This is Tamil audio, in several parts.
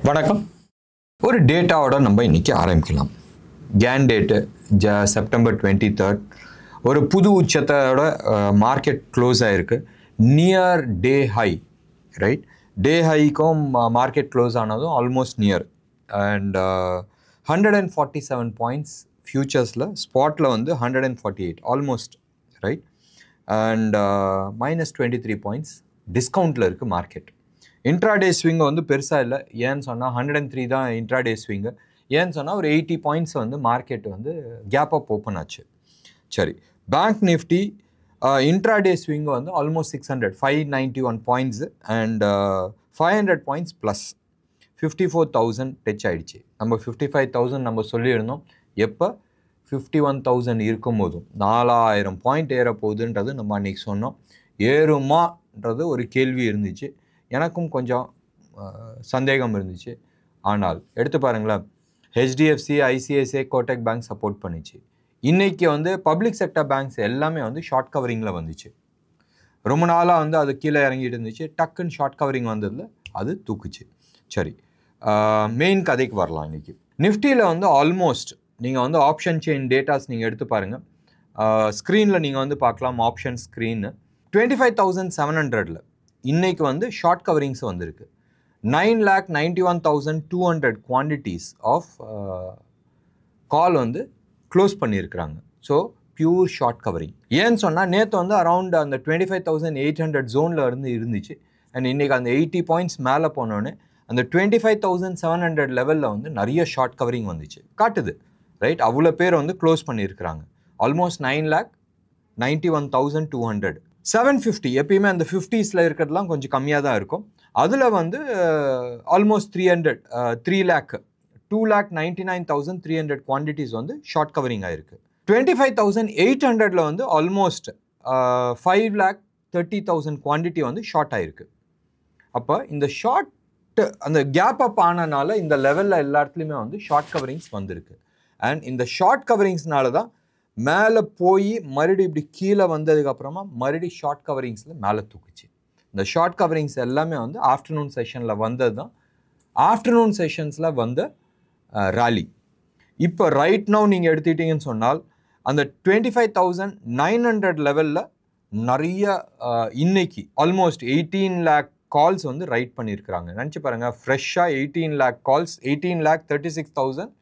வணக்கம். ஒரு டேட்டாவோட நம்ம இன்னைக்கு ஆரம்பிக்கலாம். Can date September 23rd. ஒரு புது உச்சத்தோட மார்க்கெட் க்ளோஸ் ஆகிருக்கு. Near day high, right? Day ஹைக்கும் மார்க்கெட் க்ளோஸ் ஆனதும் ஆல்மோஸ்ட் நியர். அண்ட் 147 பாயிண்ட்ஸ் ஃபியூச்சர்ஸில், ஸ்பாட்டில் வந்து 148 ஆல்மோஸ்ட், ரைட்? அண்ட் -23 பாயிண்ட்ஸ் டிஸ்கவுண்ட்டில் இருக்குது மார்க்கெட். இன்ட்ராடே ஸ்விங்கை வந்து பெருசாக இல்லை. ஏன்னு சொன்னால் 103 தான் இன்ட்ராடே ஸ்விங்கு. ஏன்னு சொன்னால் ஒரு 80 பாயிண்ட்ஸ் வந்து மார்க்கெட் வந்து கேப் அப் ஓப்பன் ஆச்சு. சரி, பேங்க் நிஃப்டி இன்ட்ராடே ஸ்விங்கு வந்து almost 591 points and 500 points plus 54,000 touch ஆகிடுச்சு. நம்ம 55,000 நம்ம சொல்லியிருந்தோம். எப்போ 51,000 இருக்கும் போதும் 4000 பாயிண்ட் ஏற போகுதுன்றது நம்ம அன்றைக்கி சொன்னோம். ஏறுமான்றது ஒரு கேள்வி இருந்துச்சு. எனக்கும் கொஞ்சம் சந்தேகம் இருந்துச்சு. ஆனால் எடுத்து பாருங்களேன், HDFC, ICICI, Kotak bank support பண்ணிச்சு. இன்றைக்கி வந்து பப்ளிக் செக்டர் பேங்க்ஸ் எல்லாமே வந்து ஷார்ட் கவரிங்கில் வந்துச்சு. ரொம்ப நாளாக வந்து அது கீழே இறங்கிட்டு இருந்துச்சு. டக்குன்னு ஷார்ட் கவரிங் வந்ததில் அது தூக்குச்சு. சரி, மெயின் கதைக்கு வரலாம். இன்றைக்கி நிஃப்டியில் வந்து ஆல்மோஸ்ட் நீங்கள் வந்து ஆப்ஷன் செயின் டேட்டாஸ் நீங்கள் எடுத்து பாருங்கள். ஸ்க்ரீனில் நீங்கள் வந்து பார்க்கலாம். ஆப்ஷன் ஸ்க்ரீனு 25,700 இன்றைக்கி வந்து ஷார்ட் கவரிங்ஸ் வந்திருக்கு. 9,91,200 குவான்டிட்டிஸ் ஆஃப் கால் வந்து க்ளோஸ் பண்ணியிருக்கிறாங்க. So pure short covering. ஏன்னு சொன்னால் நேற்று வந்து அரவுண்ட் அந்த 25,800 ஜோனில் இருந்துச்சு. அண்ட் இன்றைக்கி அந்த 80 பாயிண்ட்ஸ் மேலே போனோன்னே அந்த 25,700 லெவலில் வந்து நிறைய ஷார்ட் கவரிங் வந்துச்சு காட்டுது, ரைட்? அவ்வளோ பேர் வந்து க்ளோஸ் பண்ணியிருக்கிறாங்க. ஆல்மோஸ்ட் 9,91,200. 750 எப்பயுமே அந்த 50s இருக்கிறதுலாம் கொஞ்சம் கம்மியாக தான் இருக்கும். அதில் வந்து ஆல்மோஸ்ட் 2,99,300 குவான்டிட்டிஸ் வந்து ஷார்ட் கவரிங் ஆகிருக்கு. 25,800 வந்து ஆல்மோஸ்ட் 5,30,000 குவான்டிட்டி வந்து ஷார்ட் ஆகிருக்கு. அப்போ இந்த ஷார்ட் அந்த கேப் அப் ஆனனால இந்த லெவலில் எல்லா இடத்துலையுமே வந்து ஷார்ட் கவரிங்ஸ் வந்திருக்கு. அண்ட் இந்த ஷார்ட் கவரிங்ஸ்னால தான் மேலே போய் மறுபடியும் இப்படி கீழே வந்ததுக்கப்புறமா மறுபடியும் ஷார்ட் கவரிங்ஸில் மேலே தூக்குச்சு. இந்த ஷார்ட் கவரிங்ஸ் எல்லாமே வந்து ஆஃப்டர்நூன் செஷனில் வந்தது தான். ஆஃப்டர்நூன் செஷன்ஸில் வந்த ராலி. இப்போ ரைட் நவ் நீங்கள் எடுத்துக்கிட்டீங்கன்னு சொன்னால் அந்த 25,900 லெவலில் நிறைய இன்னைக்கு ஆல்மோஸ்ட் 18 lakh கால்ஸ் வந்து ரைட் பண்ணியிருக்கிறாங்க. நினச்சி பாருங்கள், ஃப்ரெஷ்ஷாக 18 lakh கால்ஸ், 18,36,875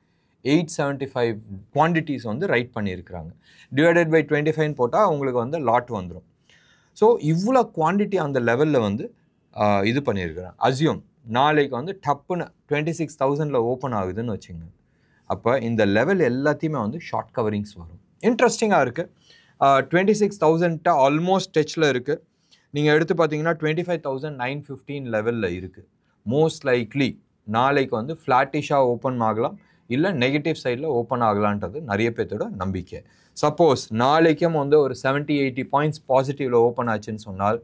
குவான்டிட்டிஸ் வந்து ரைட் பண்ணியிருக்கிறாங்க. டிவைடட் பை 25 போட்டால் உங்களுக்கு வந்து லாட் வந்துடும். ஸோ இவ்வளோ குவான்டிட்டி அந்த லெவலில் வந்து இது பண்ணியிருக்கிறேன். அசியூம் நாளைக்கு வந்து டப்புன்னு 26,000 ஓப்பன் ஆகுதுன்னு வச்சுங்க. அப்போ இந்த லெவல் எல்லாத்தையுமே வந்து ஷார்ட் கவரிங்ஸ் வரும். இன்ட்ரெஸ்டிங்காக இருக்குது. 26,000 ஆல்மோஸ்ட் டச்சில் இருக்குது. நீங்கள் எடுத்து பார்த்தீங்கன்னா 25,915 லெவலில் இருக்குது. மோஸ்ட் லைக்லி நாளைக்கு வந்து ஃப்ளாட்டிஷாக ஓப்பன் ஆகலாம், இல்லை நெகட்டிவ் சைடில் ஓப்பன் ஆகலான்றது நிறைய பேர்த்தோட நம்பிக்கை. சப்போஸ் நாளைக்கும் வந்து ஒரு 70-80 பாயிண்ட்ஸ் பாசிட்டிவில் ஓப்பன் ஆச்சுன்னு சொன்னால்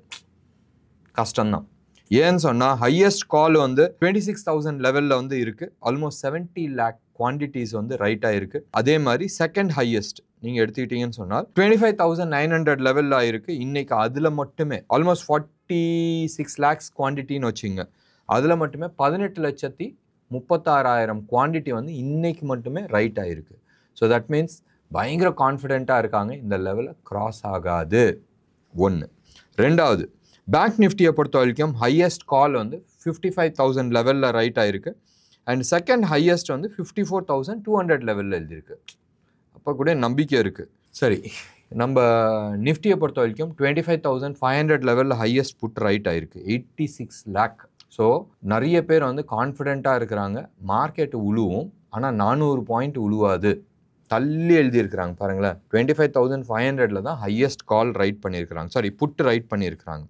கஷ்டம்தான். ஏன்னு சொன்னால் ஹையஸ்ட் கால் வந்து 26,000 லெவலில் வந்து இருக்குது. ஆல்மோஸ்ட் 70 lakh குவான்டிட்டிஸ் வந்து ரைட்டாக இருக்குது. அதே மாதிரி செகண்ட் ஹையஸ்ட் நீங்கள் எடுத்துக்கிட்டீங்கன்னு சொன்னால் 25,900 லெவலில் ஆகிருக்கு. இன்றைக்கி அதில் மட்டுமே ஆல்மோஸ்ட் 46 lakhs குவான்டிட்டின்னு வச்சுங்க. அதில் மட்டுமே 18,36,000 குவான்டிட்டி வந்து இன்றைக்கி மட்டுமே ரைட் ஆகிருக்கு. ஸோ தட் மீன்ஸ் பயங்கர கான்ஃபிடென்ட்டாக இருக்காங்க இந்த லெவலில் கிராஸ் ஆகாது. ஒன்று. ரெண்டாவது, பேங்க் நிஃப்டியை பொறுத்த வரைக்கும் ஹையஸ்ட் கால் வந்து 55,000 லெவலில் ரைட் ஆகிருக்கு. அண்ட் செகண்ட் ஹையஸ்ட் வந்து 54,200 லெவலில் எழுதியிருக்கு. அப்போ கூட நம்பிக்கை இருக்குது. சரி, நம்ம நிஃப்டியை பொறுத்த வரைக்கும் 25,500 லெவலில் ஹையஸ்ட் புட் ரைட் ஆகிருக்கு, 86 lakh. ஸோ நிறைய பேர் வந்து கான்ஃபிடென்ட்டாக இருக்கிறாங்க. மார்க்கெட் உழுவும், ஆனால் 400 பாயிண்ட் உழுவாது, தள்ளி எழுதியிருக்கிறாங்க பாருங்களேன். 25,500 தான் ஹையஸ்ட் கால் ரைட் பண்ணியிருக்கிறாங்க, சாரி புட்டு ரைட் பண்ணியிருக்கிறாங்க.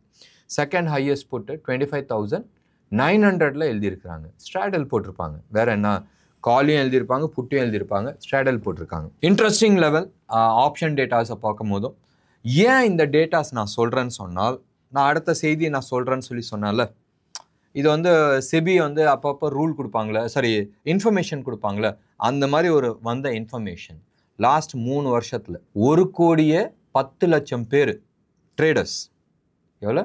செகண்ட் ஹையஸ்ட் புட்டு 25,900 எழுதியிருக்கிறாங்க. ஸ்ட்ராடல் போட்டிருப்பாங்க. வேறு என்ன, காலையும் எழுதியிருப்பாங்க, புட்டையும் எழுதியிருப்பாங்க, ஸ்ட்ராடல் போட்டிருக்காங்க. Interesting level. ஆப்ஷன் டேட்டாஸை பார்க்கும் போதும் ஏன் இந்த டேட்டாஸ் நான் சொல்கிறேன்னு சொன்னால், நான் அடுத்த செய்தியை நான் சொல்கிறேன்னு சொன்னால, இது வந்து செபி வந்து அப்பப்போ ரூல் கொடுப்பாங்களே, சாரி இன்ஃபர்மேஷன் கொடுப்பாங்களே, அந்த மாதிரி ஒரு வந்த இன்ஃபர்மேஷன் லாஸ்ட் 3 வருஷத்தில் 1,10,00,000 பேர் ட்ரேடர்ஸ், எவ்வளோ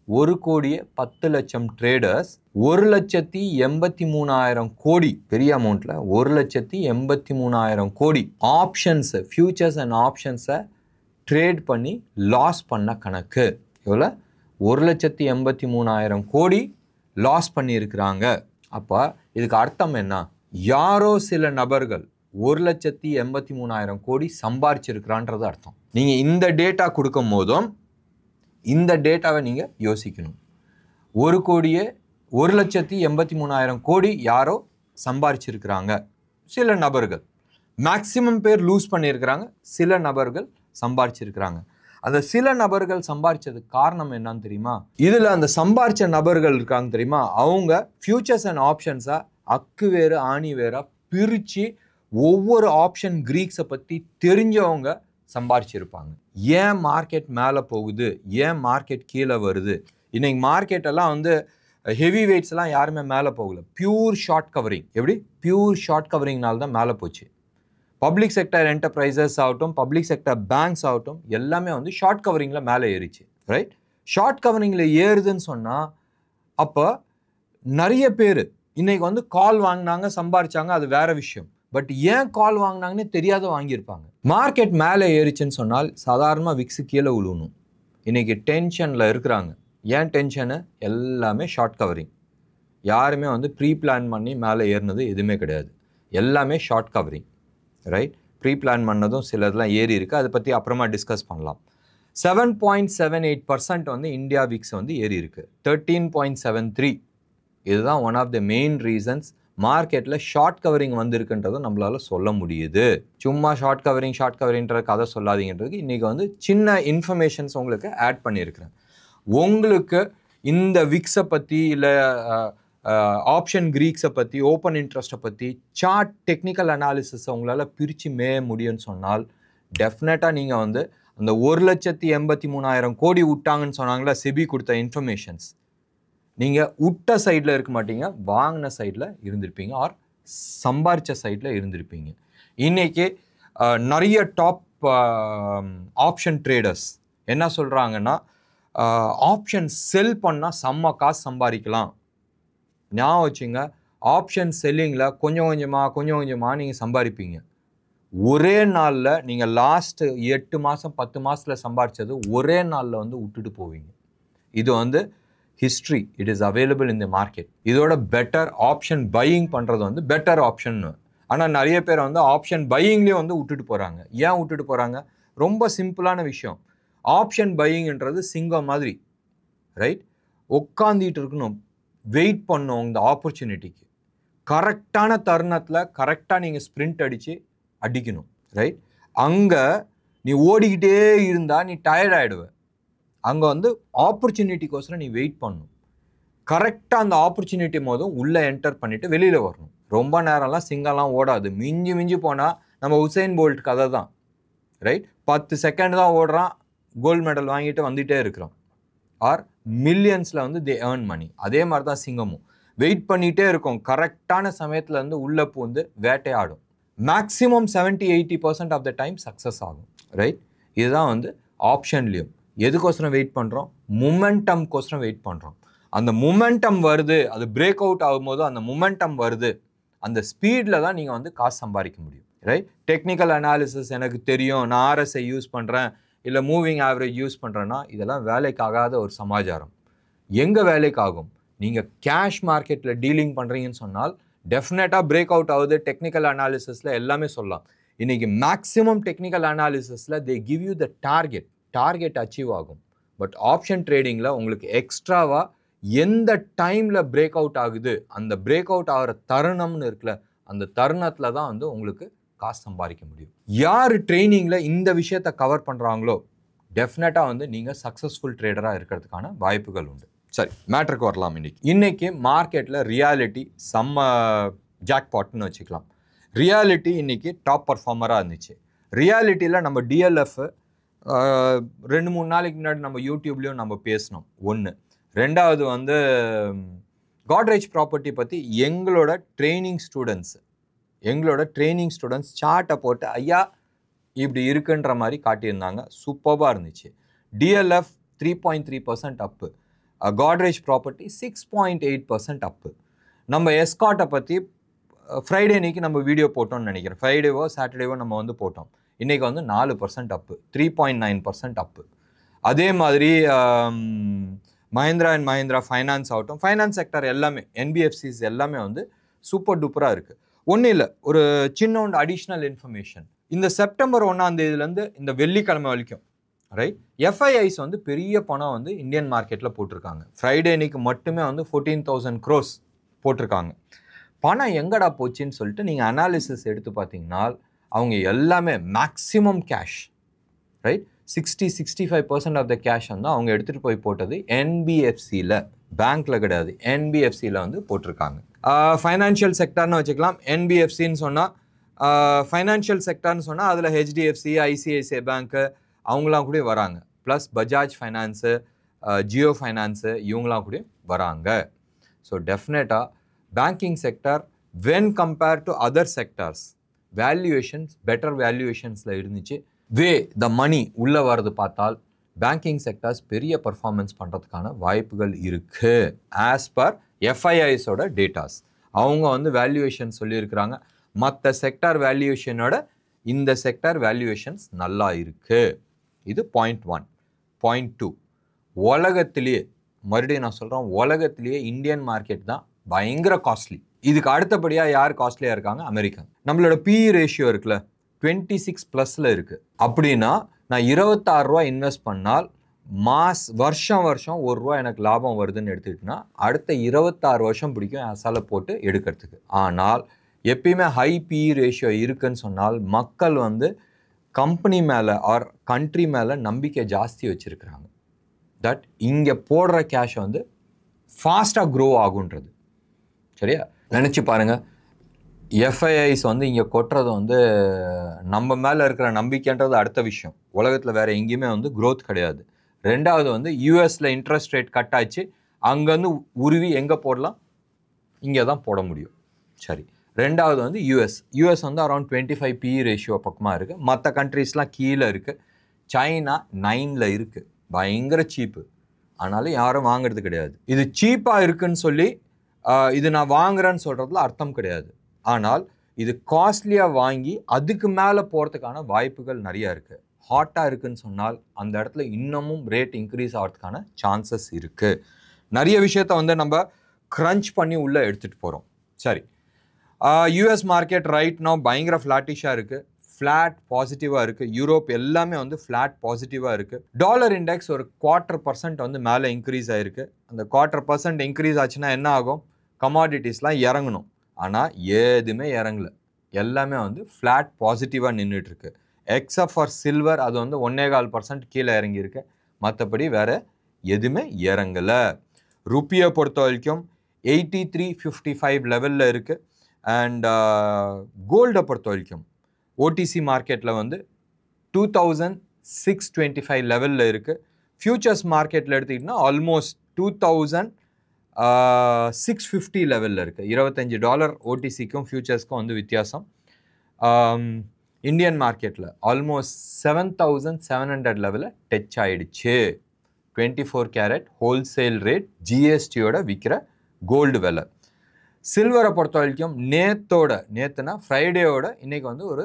ஒரு கோடியே 10 லட்சம் ட்ரேடர்ஸ் 1,83,000 கோடி, பெரிய அமௌண்ட்டில் 1,83,000 கோடி ஆப்ஷன்ஸ், ஃபியூச்சர்ஸ் அண்ட் ஆப்ஷன்ஸை ட்ரேட் பண்ணி லாஸ் பண்ண கணக்கு. எவ்வளோ? 1,83,000 கோடி லாஸ் பண்ணியிருக்கிறாங்க. அப்போ இதுக்கு அர்த்தம் என்ன? யாரோ சில நபர்கள் 1,83,000 கோடி சம்பாரிச்சிருக்கிறான்றது அர்த்தம். நீங்கள் இந்த டேட்டா கொடுக்கும் போதும் இந்த டேட்டாவை நீங்கள் யோசிக்கணும். 1,83,000 கோடி யாரோ சம்பாரிச்சிருக்கிறாங்க, சில நபர்கள். மேக்சிமம் பேர் லூஸ் பண்ணியிருக்கிறாங்க, சில நபர்கள் சம்பாரிச்சிருக்கிறாங்க. அந்த சில நபர்கள் சம்பாரிச்சதுக்கு காரணம் என்னன்னு தெரியுமா? இதில் அந்த சம்பாரிச்ச நபர்கள் இருக்காங்க தெரியுமா, அவங்க ஃபியூச்சர்ஸ் அண்ட் ஆப்ஷன்ஸை அக்கு வேறு ஆணி வேறா பிரித்து ஒவ்வொரு ஆப்ஷன் கிரீக்ஸை பற்றி தெரிஞ்சவங்க சம்பாரிச்சிருப்பாங்க. ஏன் மார்க்கெட் மேலே போகுது, ஏன் மார்க்கெட் கீழே வருது? இன்னைக்கு மார்க்கெட்டெல்லாம் வந்து ஹெவி வெயிட்ஸ்லாம் யாருமே மேலே போகல. Pure short covering. எப்படி? பியூர் ஷார்ட் கவரிங்னால தான் மேலே போச்சு. பப்ளிக் செக்டர் என்டர்பிரைசஸ் ஆகட்டும், பப்ளிக் செக்டர் பேங்க்ஸ் ஆகட்டும், எல்லாமே வந்து ஷார்ட் கவரிங்கில் மேலே ஏறிச்சு. ரைட்? ஷார்ட் கவரிங்கில் ஏறுதுன்னு சொன்னால் அப்போ நிறைய பேர் இன்னைக்கு வந்து கால் வாங்கினாங்க, சம்பாரிச்சாங்க, அது வேற விஷயம். பட் ஏன் கால் வாங்கினாங்கன்னு தெரியாத வாங்கியிருப்பாங்க. மார்க்கெட் மேலே ஏறிச்சுன்னு சொன்னால் சாதாரணமாக விக்ஸு கீழே விழுவணும். இன்னைக்கு டென்ஷனில் இருக்கிறாங்க. ஏன் டென்ஷனு? எல்லாமே ஷார்ட் கவரிங். யாருமே வந்து ப்ரீ பிளான் பண்ணி மேலே ஏறினது எதுவுமே கிடையாது. எல்லாமே short covering. Right? Pre plan பண்ணதும் சிலதெல்லாம் ஏறி இருக்குது, அதை பற்றி அப்புறமா டிஸ்கஸ் பண்ணலாம். 7.78% வந்து இந்தியா விக்ஸ் வந்து ஏறி இருக்குது. 13.73 இதுதான் one of the main reasons மார்க்கெட்டில் ஷார்ட் கவரிங் வந்திருக்குன்றதை நம்மளால் சொல்ல முடியுது. சும்மா ஷார்ட் கவரிங்ன்ற கதை சொல்லாதீங்கன்றதுக்கு இன்றைக்கி வந்து சின்ன இன்ஃபர்மேஷன்ஸ் உங்களுக்கு ஆட் பண்ணியிருக்கிறேன். உங்களுக்கு இந்த விக்ஸை பற்றி இல்லை ஆப்ஷன் கிரீக்ஸை பற்றி, ஓப்பன் இன்ட்ரெஸ்ட்டை பற்றி, சார்ட் டெக்னிக்கல் அனாலிசிஸை உங்களால் பிரித்து மேய முடியும்னு சொன்னால் டெஃபினட்டாக நீங்கள் வந்து அந்த 1,83,000 கோடி விட்டாங்கன்னு சொன்னாங்களா செபி கொடுத்த இன்ஃபர்மேஷன்ஸ், நீங்கள் விட்ட சைடில் இருக்க மாட்டீங்க, வாங்கின சைடில் இருந்திருப்பீங்க, ஆர் சம்பாரித்த சைடில் இருந்திருப்பீங்க. இன்றைக்கி நிறைய டாப் ஆப்ஷன் ட்ரேடர்ஸ் என்ன சொல்கிறாங்கன்னா, ஆப்ஷன் செல் பண்ணால் செம்ம காசு சம்பாதிக்கலாம். ஞாபகம் வச்சுங்க, ஆப்ஷன் செல்லிங்கில் கொஞ்சம் கொஞ்சமாக நீங்கள் சம்பாதிப்பீங்க. ஒரே நாளில் நீங்கள் லாஸ்ட்டு 8 மாதம் 10 மாதத்தில் சம்பாதிச்சது ஒரே நாளில் வந்து விட்டுட்டு போவீங்க. இது வந்து history. It is available in the market. இதோட பெட்டர் ஆப்ஷன் பையிங் பண்ணுறது வந்து பெட்டர் ஆப்ஷன். ஆனால் நிறைய பேர் வந்து ஆப்ஷன் பையிங்லேயே வந்து விட்டுட்டு போகிறாங்க. ஏன் விட்டுட்டு போகிறாங்க? ரொம்ப சிம்பிளான விஷயம். ஆப்ஷன் பையிங்ன்றது சிங்கம் மாதிரி. ரைட்? உட்காந்துட்டு இருக்கணும், வெயிட் பண்ணும் இந்த ஆப்பர்ச்சுனிட்டிக்கு. கரெக்டான தருணத்தில் கரெக்டாக நீங்கள் ஸ்ப்ரிண்ட் அடிக்கணும். ரைட்? அங்கே நீ ஓடிக்கிட்டே இருந்தால் நீ டயர்ட் ஆகிடுவ. அங்கே வந்து ஆப்பர்ச்சுனிட்டிக்கோசரம் நீ வெயிட் பண்ணணும். கரெக்டாக அந்த ஆப்பர்ச்சுனிட்டி போதும் உள்ளே என்டர் பண்ணிவிட்டு வெளியில் வரணும். ரொம்ப நேரம்லாம் சிங்கம்லாம் ஓடாது. மிஞ்சி போனால் நம்ம உசைன் போல்ட் கதை தான். ரைட்? 10 செகண்ட் தான் ஓடுறான், கோல்டு மெடல் வாங்கிட்டு வந்துகிட்டே இருக்கிறோம். ஆர் மில்லியன்ஸில் வந்து தே ஏர்ன் மணி. அதே மாதிரி தான் சிங்கமும் வெயிட் பண்ணிகிட்டே இருக்கும். கரெக்டான சமயத்தில் வந்து உள்ளே பூந்து வேட்டையாடும். Maximum 70-80% of the time success ஆகும். ரைட்? இதுதான் வந்து ஆப்ஷன்லேயும். எதுக்கோசரம் வெயிட் பண்ணுறோம்? மொமெண்டம்கோசரம் வெயிட் பண்ணுறோம். அந்த மொமெண்டம் வருது, அது பிரேக் அவுட் ஆகும்போது அந்த மொமெண்டம் வருது, அந்த ஸ்பீடில் தான் நீங்கள் வந்து காசு சம்பாதிக்க முடியும். ரைட்? டெக்னிக்கல் அனாலிசிஸ் எனக்கு தெரியும், நான் RSI யூஸ் பண்ணுறேன், இல்லை மூவிங் ஆவரேஜ் யூஸ் பண்ணுறேன்னா இதெல்லாம் வேலைக்காகாத ஒரு சமாச்சாரம். எங்கே வேலைக்காகும்? நீங்கள் கேஷ் மார்க்கெட்டில் டீலிங் பண்ணுறீங்கன்னு சொன்னால் டெஃபினட்டாக பிரேக் அவுட் ஆகுது. டெக்னிக்கல் அனாலிசிஸில் எல்லாமே சொல்லலாம். இன்றைக்கி மேக்ஸிமம் டெக்னிக்கல் அனாலிசிஸில் they give you the target achieve ஆகும். பட் ஆப்ஷன் ட்ரேடிங்கில் உங்களுக்கு எக்ஸ்ட்ராவாக எந்த டைமில் பிரேக் அவுட் ஆகுது, அந்த பிரேக் அவுட் ஆகிற தருணம்னு இருக்குல்ல, அந்த தருணத்தில் தான் வந்து உங்களுக்கு காசு சம்பாதிக்க முடியும். யார் ட்ரைனிங்கில் இந்த விஷயத்தை கவர் பண்ணுறாங்களோ டெஃபினட்டாக வந்து நீங்கள் சக்ஸஸ்ஃபுல் ட்ரேடராக இருக்கிறதுக்கான வாய்ப்புகள் உண்டு. சரி, மேட்ருக்கு வரலாம். இன்னைக்கு மார்க்கெட்டில் ரியாலிட்டி செம்ம ஜாக்பாட்னு வச்சுக்கலாம். ரியாலிட்டி இன்னைக்கு டாப் பர்ஃபார்மராக இருந்துச்சு. ரியாலிட்டியில் நம்ம டிஎல்எஃப் 2-3 நாளைக்கு முன்னாடி நம்ம யூடியூப்லேயும் நம்ம பேசினோம். ஒன்று. ரெண்டாவது வந்து காட்ரேஜ் ப்ராப்பர்ட்டி பற்றி எங்களோட ட்ரைனிங் ஸ்டூடெண்ட்ஸ் சார்ட்டை போட்டு ஐயா இப்படி இருக்குன்ற மாதிரி காட்டியிருந்தாங்க. சூப்பராக இருந்துச்சு. டிஎல்எஃப் 3.3% அப்பு. Godrej Property 6.8% அப்பு. நம்ம எஸ்கார்ட்டை பற்றி ஃப்ரைடே அன்னைக்கு நம்ம வீடியோ போட்டோம்னு நினைக்கிறேன். ஃப்ரைடேவோ சாட்டர்டேவோ நம்ம வந்து போட்டோம். இன்றைக்கி வந்து 4% அப்பு, 3.9% அப்பு. அதே மாதிரி மஹிந்திரா அண்ட் மஹிந்திரா ஃபைனான்ஸ் ஆகட்டும், ஃபைனான்ஸ் செக்டர் எல்லாமே, என்பிஎஃப்சிஸ் எல்லாமே வந்து சூப்பர் டூப்பராக இருக்குது. ஒன்றும் இல்லை, ஒரு சின்ன அடிஷ்னல் இன்ஃபர்மேஷன். இந்த செப்டம்பர் 1ஆம் தேதியிலேருந்து இந்த வெள்ளிக்கிழமை வரைக்கும் ரைட், எஃப்ஐஐஸ் வந்து பெரிய பணம் வந்து இந்தியன் மார்க்கெட்டில் போட்டிருக்காங்க. ஃப்ரைடே அன்னைக்கு மட்டுமே வந்து 14,000 crores போட்டிருக்காங்க. பணம் எங்கடா போச்சுன்னு சொல்லிட்டு நீங்கள் அனாலிசிஸ் எடுத்து பார்த்தீங்கன்னா அவங்க எல்லாமே maximum cash right, 60-65% of the cash வந்து அவங்க எடுத்துகிட்டு போய் போட்டது என்பிஎஃப்சியில், பேங்க்கில் கிடையாது, என்பிஎஃப்சியில் வந்து போட்டிருக்காங்க. ஃபைனான்ஷியல் செக்டர்னு வச்சுக்கலாம். என்பிஎஃப்சின்னு சொன்னால் ஃபைனான்ஷியல் செக்டர்னு சொன்னால் அதில் ஹெச்டிஎஃப்சி, ஐசிஐசிஐ பேங்க்கு அவங்களாம் கூட வராங்க. Plus Bajaj finance, Jio finance இவங்களாம் கூட வராங்க. ஸோ டெஃபினட்டாக banking sector when compare to other sectors valuations better வேல்யூவேஷன்ஸில் இருந்துச்சு. த மணி உள்ளே வர்றது பார்த்தால் பேங்கிங் செக்டர்ஸ் பெரிய பர்ஃபார்மன்ஸ் பண்ணுறதுக்கான வாய்ப்புகள் இருக்குது. ஆஸ் பர் எஃப்ஐஐஸோட டேட்டாஸ் அவங்க வந்து வேல்யூவேஷன் சொல்லியிருக்கிறாங்க. மற்ற செக்டார் வேல்யூவேஷனோட இந்த செக்டார் வேல்யூவேஷன்ஸ் நல்லா இருக்குது. இது பாயிண்ட் 1. பாயிண்ட் 2, உலகத்திலேயே மறுபடியும் நான் சொல்கிறேன், உலகத்திலேயே இந்தியன் மார்க்கெட் தான் பயங்கர காஸ்ட்லி. இதுக்கு அடுத்தபடியாக யார் காஸ்ட்லியாக இருக்காங்க? அமெரிக்கா. நம்மளோட பிஇ ரேஷியோ இருக்குல்ல 26+ இருக்குது. அப்படின்னா நான் 26 ரூபா இன்வெஸ்ட் பண்ணால் வருஷம் ₹1 எனக்கு லாபம் வருதுன்னு எடுத்துக்கிட்டேன்னா அடுத்த 26 வருஷம் பிடிக்கும் அசால போட்டு எடுக்கிறதுக்கு. ஆனால் எப்பயுமே ஹை பிஇ ரேஷியோ இருக்குன்னு சொன்னால் மக்கள் வந்து கம்பெனி மேலே ஆர் கண்ட்ரி மேலே நம்பிக்கை ஜாஸ்தி வச்சுருக்கிறாங்க. தட் இங்கே போடுற கேஷை வந்து ஃபாஸ்ட்டாக க்ரோ ஆகுன்றது. சரியா? நினச்சி பாருங்கள், எஃப்ஐஐஸ் வந்து இங்கே கொட்டுறது வந்து நம்ம மேலே இருக்கிற நம்பிக்கைன்றது அடுத்த விஷயம். உலகத்தில் வேறு எங்கேயுமே வந்து க்ரோத் கிடையாது. ரெண்டாவது வந்து யூஎஸில் இன்ட்ரெஸ்ட் ரேட் கட் ஆச்சு, அங்கேருந்து உருவி எங்கே போடலாம்? இங்கே தான் போட முடியும். சரி, ரெண்டாவது வந்து யூஎஸ் வந்து அரௌண்ட் 25 பிஇ ரேஷியோ பக்கமாக இருக்குது. மற்ற கண்ட்ரீஸ்லாம் கீழே இருக்குது. சைனா 9ல் இருக்குது. பயங்கர சீப்பு. ஆனாலும் யாரும் வாங்கிறது கிடையாது. இது சீப்பாக இருக்குன்னு சொல்லி இது நான் வாங்குறேன்னு சொல்கிறதுல அர்த்தம் கிடையாது. ஆனால் இது காஸ்ட்லியாக வாங்கி அதுக்கு மேலே போகிறதுக்கான வாய்ப்புகள் நிறையா இருக்குது. ஹாட்டாக இருக்குதுன்னு சொன்னால் அந்த இடத்துல இன்னமும் ரேட் இன்க்ரீஸ் ஆகிறதுக்கான சான்சஸ் இருக்குது. நிறைய விஷயத்த வந்து நம்ம க்ரன்ச் பண்ணி உள்ளே எடுத்துகிட்டு போகிறோம். சரி, யூஎஸ் மார்க்கெட் ரைட் நவ் பயங்கர ஃப்ளாட்டிஷாக இருக்குது. ஃப்ளாட் பாசிட்டிவாக இருக்குது. யூரோப் எல்லாமே வந்து ஃப்ளாட் பாசிட்டிவாக இருக்குது. டாலர் இண்டெக்ஸ் ஒரு 1/4% வந்து மேலே இன்க்ரீஸ் ஆகிருக்கு. அந்த 1/4% இன்க்ரீஸ் ஆச்சுன்னா என்ன ஆகும்? கமாடிட்டிஸ்லாம் இறங்கணும். ஆனால் எதுவுமே இறங்கலை. எல்லாமே வந்து ஃப்ளாட் பாசிட்டிவாக நின்றுட்டுருக்கு. எக்ஸப்ட் ஃபார் சில்வர், அது வந்து 1.25% கீழே இறங்கியிருக்கு. மற்றபடி வேறு எதுவுமே இறங்கலை. ருப்பியை பொறுத்த வரைக்கும் 83.55 லெவலில் இருக்குது. அண்ட் கோல்டை பொறுத்த வரைக்கும் ஓடிசி மார்க்கெட்டில் வந்து 2625 லெவலில் இருக்குது. ஃபியூச்சர்ஸ் மார்க்கெட்டில் எடுத்துக்கிட்டிங்கன்னா ஆல்மோஸ்ட் 2650 லெவலில் இருக்குது. $25 ஓடிசிக்கும் ஃபியூச்சர்ஸ்க்கும் வந்து வித்தியாசம். இந்தியன் மார்க்கெட்டில் ஆல்மோஸ்ட் 7700 லெவலில் டச் ஆகிடுச்சு. 24 கேரட் ஹோல்சேல் ரேட் ஜிஎஸ்டியோட விற்கிற கோல்டு விலை. சில்வரை பொறுத்த வரைக்கும் நேற்றுனா ஃப்ரைடேயோட இன்றைக்கி வந்து ஒரு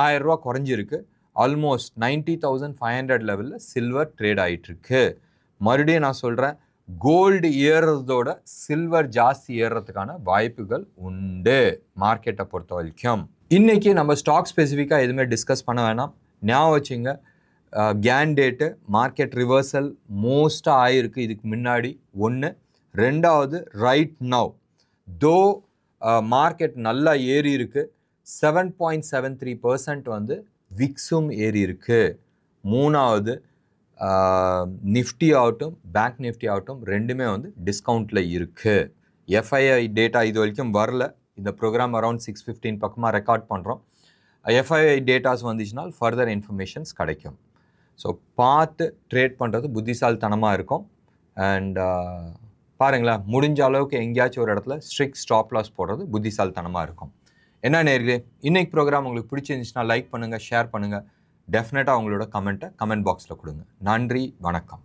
1000 ரூபா குறைஞ்சிருக்கு. ஆல்மோஸ்ட் 90,500 லெவலில் சில்வர் ட்ரேட் ஆகிட்டுருக்கு. மறுபடியும் நான் சொல்கிறேன், கோல்டு ஏறுறதோட சில்வர் ஜாஸ்தி ஏறுறதுக்கான வாய்ப்புகள் உண்டு மார்க்கெட்டை பொறுத்த வரைக்கும். இன்றைக்கி நம்ம ஸ்டாக் ஸ்பெசிஃபிக்காக எதுவுமே டிஸ்கஸ் பண்ண வேணாம். ஞாபகம் வச்சுங்க, கேன் டேட்டு மார்க்கெட் ரிவர்சல் மோஸ்ட்டாக ஆகிருக்கு இதுக்கு முன்னாடி. ஒன்று. ரெண்டாவது, ரைட் நவ் தோ மார்க்கெட் நல்லா ஏறி இருக்கு. 7.73% வந்து விக்ஸும் ஏறி இருக்கு. மூணாவது, நிஃப்டி ஆகட்டும் பேங்க் நிஃப்டி ஆகட்டும் ரெண்டுமே வந்து டிஸ்கவுண்ட்டில் இருக்குது. எஃப்ஐஐ டேட்டா இது வரைக்கும் வரல. இந்த ப்ரோக்ராம் அரௌண்ட் 6:15 பக்கமாக ரெக்கார்ட் பண்ணுறோம். எஃப்ஐஐ டேட்டாஸ் வந்துச்சுனால் ஃபர்தர் இன்ஃபர்மேஷன்ஸ் கிடைக்கும். ஸோ பார்த்து ட்ரேட் பண்ணுறது புத்திசாலித்தனமாக இருக்கும். அண்ட் பாருங்களேன், முடிஞ்ச அளவுக்கு எங்கேயாச்சும் ஒரு இடத்துல ஸ்ட்ரிக்ட் ஸ்டாப் லாஸ் போடுறது புத்திசாலித்தனமாக இருக்கும். என்ன நேர்களே, இன்றைக்கி ப்ரோக்ராம் உங்களுக்கு பிடிச்சிருந்துச்சுன்னா லைக் பண்ணுங்கள், ஷேர் பண்ணுங்கள். டெஃபினட்டாக உங்களோட கமெண்ட் பாக்ஸில் கொடுங்க. நன்றி, வணக்கம்.